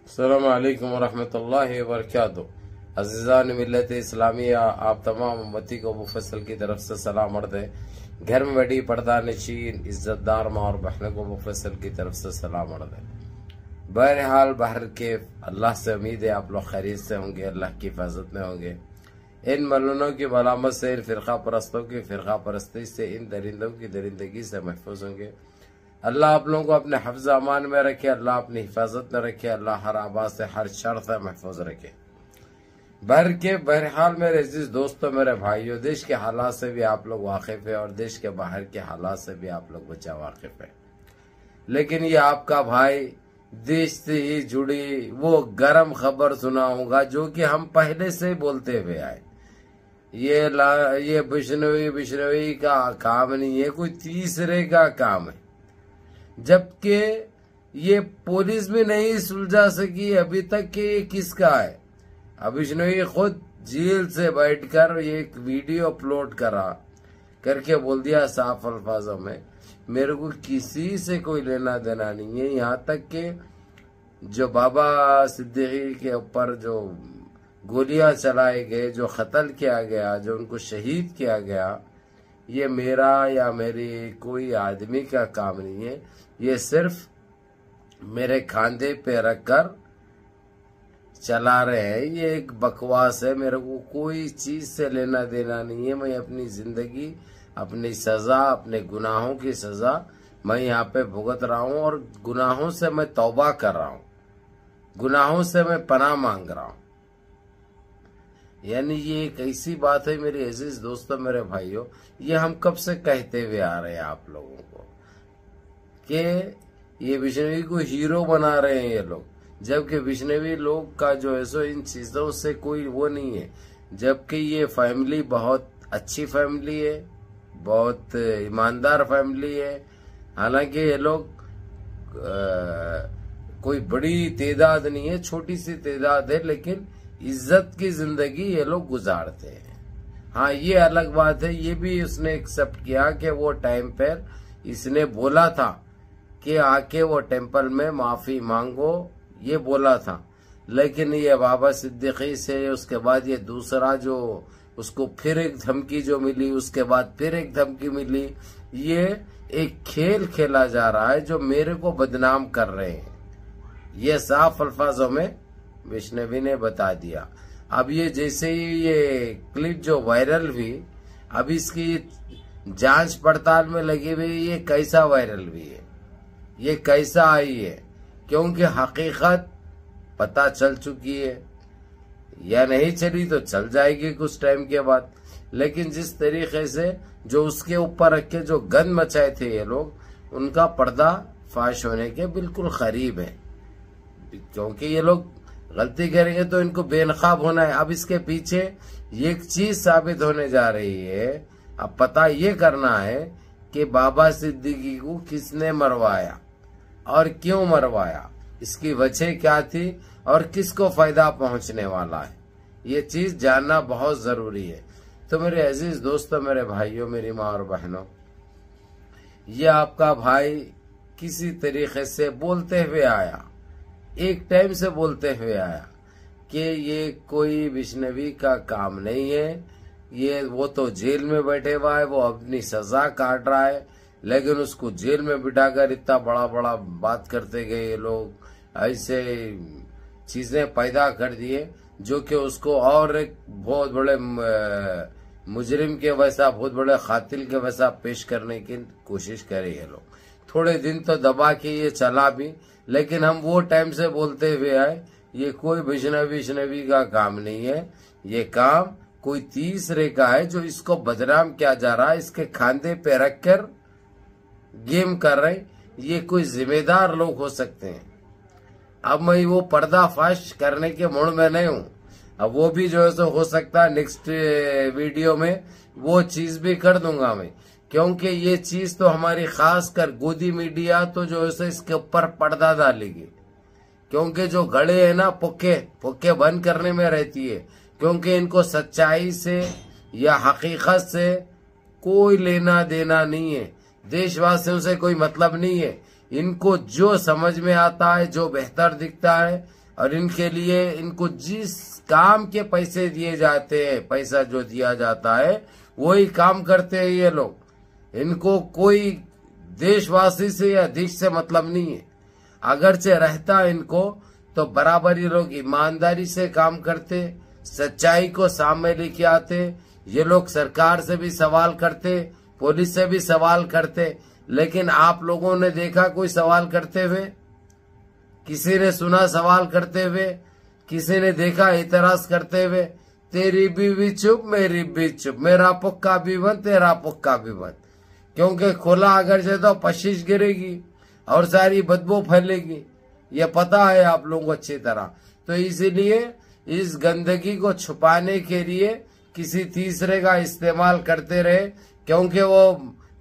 अस्सलामु अलैकुम वरहमतुल्लाहि वबरकातुहू। अज़ीज़ान मिल्लत इस्लामिया, आप तमाम उम्मती को मुफस्सल की तरफ से सलाम अर्ज़ है। घर में बैठी पर्दा नशीन इज्जतदार माँ और बहनों को मुफस्सल की तरफ से सलाम अर्ज़ है। बहरहाल बहर के अल्लाह से उम्मीद है आप लोग खैरियत से होंगे, अल्लाह की हिफाजत में होंगे। इन मलूनों की मलामत से, इन फ़िरका परस्तों की फ़िरका परस्ती से, इन दरिंदों की दरिंदगी से महफूज होंगे। अल्लाह आप लोगों को अपने हफ्ज़ अमान में रखे, अल्लाह अपनी हिफाजत में रखे, अल्लाह हर आवाज़ से हर शर से महफूज रखे। बहरहाल मेरे अजीज दोस्तों, मेरे भाइयों, देश के हालात से भी आप लोग वाकिफ है और देश के बाहर के हालात से भी आप लोग बच्चा वाकिफ है। लेकिन ये आपका भाई देश से ही जुड़ी वो गर्म खबर सुनाऊंगा जो कि हम पहले से बोलते हुए आए। ये बिश्नोई का काम नहीं है, कोई तीसरे का काम है, जबकि ये पुलिस भी नहीं सुलझा सकी अभी तक कि ये किसका है। अब बिश्नोई खुद जेल से बैठकर एक वीडियो अपलोड करके बोल दिया साफ अल्फाजों में, मेरे को किसी से कोई लेना देना नहीं है। यहाँ तक कि जो बाबा सिद्दीकी के ऊपर जो गोलियां चलाए गए, जो कत्ल किया गया, जो उनको शहीद किया गया, ये मेरा या मेरी कोई आदमी का काम नहीं है। ये सिर्फ मेरे खांधे पे रखकर चला रहे हैं। ये एक बकवास है, मेरे को कोई चीज से लेना देना नहीं है। मैं अपनी जिंदगी, अपनी सजा, अपने गुनाहों की सजा मैं यहाँ पे भुगत रहा हूँ और गुनाहों से मैं तौबा कर रहा हूँ, गुनाहों से मैं पनाह मांग रहा हूँ। यानी ये एक ऐसी बात है मेरे अजीज दोस्तों, मेरे भाइयों, ये हम कब से कहते हुए आ रहे हैं आप लोगों को कि ये बिश्नोई को हीरो बना रहे हैं ये लोग, जबकि बिश्नोई लोग का जो है सो इन चीजों से कोई वो नहीं है। जबकि ये फैमिली बहुत अच्छी फैमिली है, बहुत ईमानदार फैमिली है। हालांकि ये लोग कोई बड़ी तादाद नहीं है, छोटी सी तादाद है, लेकिन इज्जत की जिंदगी ये लोग गुजारते हैं। हाँ, ये अलग बात है, ये भी उसने एक्सेप्ट किया कि वो टाइम पर इसने बोला था कि आके वो टेम्पल में माफी मांगो, ये बोला था। लेकिन ये बाबा सिद्दीकी से उसके बाद ये दूसरा जो उसको फिर एक धमकी जो मिली, उसके बाद फिर एक धमकी मिली, ये एक खेल खेला जा रहा है जो मेरे को बदनाम कर रहे हैं। ये साफ अल्फाजों में बिश्नोई ने बता दिया। अब ये जैसे ही ये क्लिप जो वायरल हुई, अब इसकी जांच पड़ताल में लगी हुई, ये कैसा वायरल हुई है, ये कैसा आई है, क्योंकि हकीकत पता चल चुकी है, या नहीं चली तो चल जाएगी कुछ टाइम के बाद। लेकिन जिस तरीके से जो उसके ऊपर रख के जो गंद मचाए थे ये लोग, उनका पर्दा फाश होने के बिल्कुल करीब है, क्योंकि ये लोग गलती करेंगे तो इनको बेनकाब होना है। अब इसके पीछे एक चीज साबित होने जा रही है। अब पता ये करना है कि बाबा सिद्दीकी को किसने मरवाया और क्यों मरवाया, इसकी वजह क्या थी और किसको फायदा पहुंचने वाला है, ये चीज जानना बहुत जरूरी है। तो मेरे अजीज दोस्तों, मेरे भाइयों, मेरी माँ और बहनों, ये आपका भाई किसी तरीके से बोलते हुए आया, एक टाइम से बोलते हुए आया कि ये कोई बिश्नोई का काम नहीं है, ये वो तो जेल में बैठे हुआ है, वो अपनी सजा काट रहा है, लेकिन उसको जेल में बिठाकर इतना बड़ा बड़ा बात करते गए ये लोग, ऐसे चीजें पैदा कर दिए जो कि उसको और एक बहुत बड़े मुजरिम के वैसा, बहुत बड़े कातिल के वैसा पेश करने की कोशिश करे ये लोग। थोड़े दिन तो दबा के ये चला भी, लेकिन हम वो टाइम से बोलते हुए आए, ये कोई बिश्नोई का काम नहीं है, ये काम कोई तीसरे का है जो इसको बदनाम किया जा रहा है, इसके खांधे पे रखकर गेम कर रहे। ये कोई जिम्मेदार लोग हो सकते हैं। अब मैं वो पर्दाफाश करने के मूड में नहीं हूँ। अब वो भी जो है सो हो सकता है नेक्स्ट वीडियो में वो चीज भी कर दूंगा मैं, क्योंकि ये चीज तो हमारी खास कर गोदी मीडिया तो जो है इसके ऊपर पर्दा डालेगी, क्योंकि जो गड़े है ना पुक्के बंद करने में रहती है, क्योंकि इनको सच्चाई से या हकीकत से कोई लेना देना नहीं है, देशवासियों से कोई मतलब नहीं है। इनको जो समझ में आता है, जो बेहतर दिखता है, और इनके लिए इनको जिस काम के पैसे दिए जाते हैं, पैसा जो दिया जाता है वही काम करते हैं ये लोग। इनको कोई देशवासी से या देश से मतलब नहीं है। अगरचे रहता इनको तो बराबर ये लोग ईमानदारी से काम करते, सच्चाई को सामने लेके आते। ये लोग सरकार से भी सवाल करते, पुलिस से भी सवाल करते, लेकिन आप लोगों ने देखा कोई सवाल करते हुए? किसी ने सुना सवाल करते हुए? किसी ने देखा इतराज करते हुए? तेरी बीवी चुप, मेरी भी चुप, मेरा पुक्का भी बंद, तेरा पुक्का भी बंद। क्योंकि खुला अगर से तो पशिश गिरेगी और सारी बदबू फैलेगी, ये पता है आप लोगों को अच्छी तरह। तो इसीलिए इस गंदगी को छुपाने के लिए किसी तीसरे का इस्तेमाल करते रहे, क्योंकि वो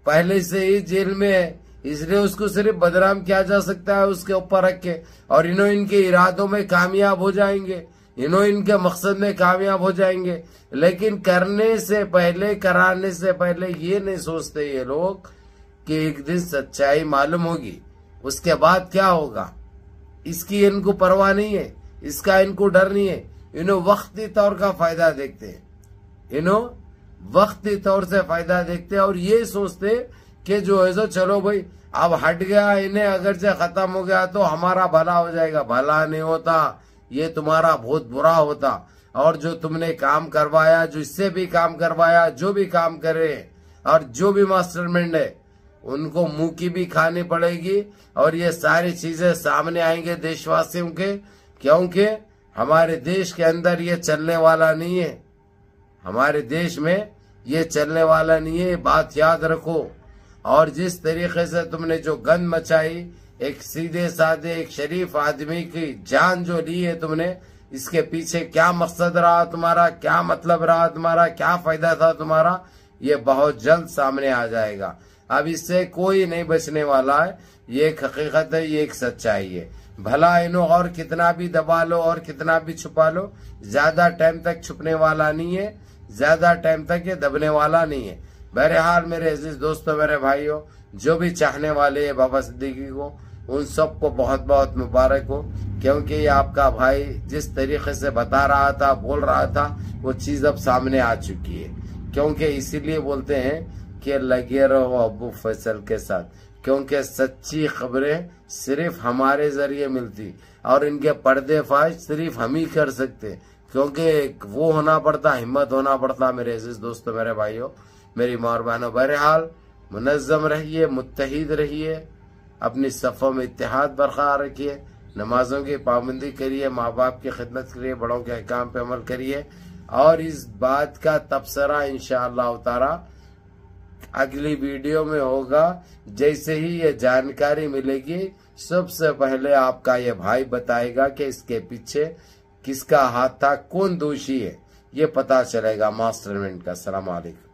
पहले से ही जेल में है, इसलिए उसको सिर्फ बदनाम किया जा सकता है उसके ऊपर रख के। और इनके इरादों में कामयाब हो जाएंगे, इनके मकसद में कामयाब हो जाएंगे। लेकिन करने से पहले, कराने से पहले ये नहीं सोचते ये लोग कि एक दिन सच्चाई मालूम होगी, उसके बाद क्या होगा, इसकी इनको परवाह नहीं है, इसका इनको डर नहीं है। इन्हों वक्ती तौर का फायदा देखते हैं, इन्हों वक्ती तौर से फायदा देखते हैं और ये सोचते कि जो है सो चलो भाई अब हट गया, इन्हें अगर से खत्म हो गया तो हमारा भला हो जाएगा। भला नहीं होता, ये तुम्हारा बहुत बुरा होता। और जो तुमने काम करवाया, जो इससे भी काम करवाया, जो भी काम करे और जो भी मास्टरमाइंड है, उनको मुंह की भी खानी पड़ेगी। और ये सारी चीजें सामने आएंगे देशवासियों के, क्योंकि हमारे देश के अंदर ये चलने वाला नहीं है, हमारे देश में ये चलने वाला नहीं है, बात याद रखो। और जिस तरीके से तुमने जो गंद मचाई, एक सीधे साधे एक शरीफ आदमी की जान जो ली है तुमने, इसके पीछे क्या मकसद रहा तुम्हारा, क्या मतलब रहा तुम्हारा, क्या फायदा था तुम्हारा, ये बहुत जल्द सामने आ जाएगा। अब इससे कोई नहीं बचने वाला है, ये एक हकीकत है, ये एक सच्चाई है। भला इन्हों और कितना भी दबा लो और कितना भी छुपा लो, ज्यादा टाइम तक छुपने वाला नहीं है, ज्यादा टाइम तक ये दबने वाला नहीं है। बहरहाल मेरे अजीज दोस्तों, मेरे भाइयों, जो भी चाहने वाले हैं बाबा सिद्दीकी को, उन सबको बहुत बहुत मुबारक हो, क्योंकि ये आपका भाई जिस तरीके से बता रहा था, बोल रहा था, वो चीज अब सामने आ चुकी है। क्योंकि इसीलिए बोलते हैं कि लगे रहो अबू फैसल के साथ, क्योंकि सच्ची खबरें सिर्फ हमारे जरिए मिलती और इनके पर्देफाश सिर्फ हम ही कर सकते, क्योंकि वो होना पड़ता, हिम्मत होना पड़ता। मेरे अजीज दोस्तों, मेरे भाइयों, मेरी माँ और बहनों, बहरहाल मुनज़्ज़म रहिए, मुत्तहिद रहिए, अपनी सफ़ों में इत्तेहाद बरकरार रखिए, नमाजों की पाबंदी करिए, माँ बाप की खिदमत करिए, बड़ों के अहकाम पे अमल करिए। और इस बात का तबसरा इंशाअल्लाह ताला अगली वीडियो में होगा। जैसे ही ये जानकारी मिलेगी, सबसे पहले आपका ये भाई बताएगा कि इसके पीछे किसका हाथ था, कौन दोषी है, ये पता चलेगा मास्टरमाइंड का। अस्सलाम वालेकुम।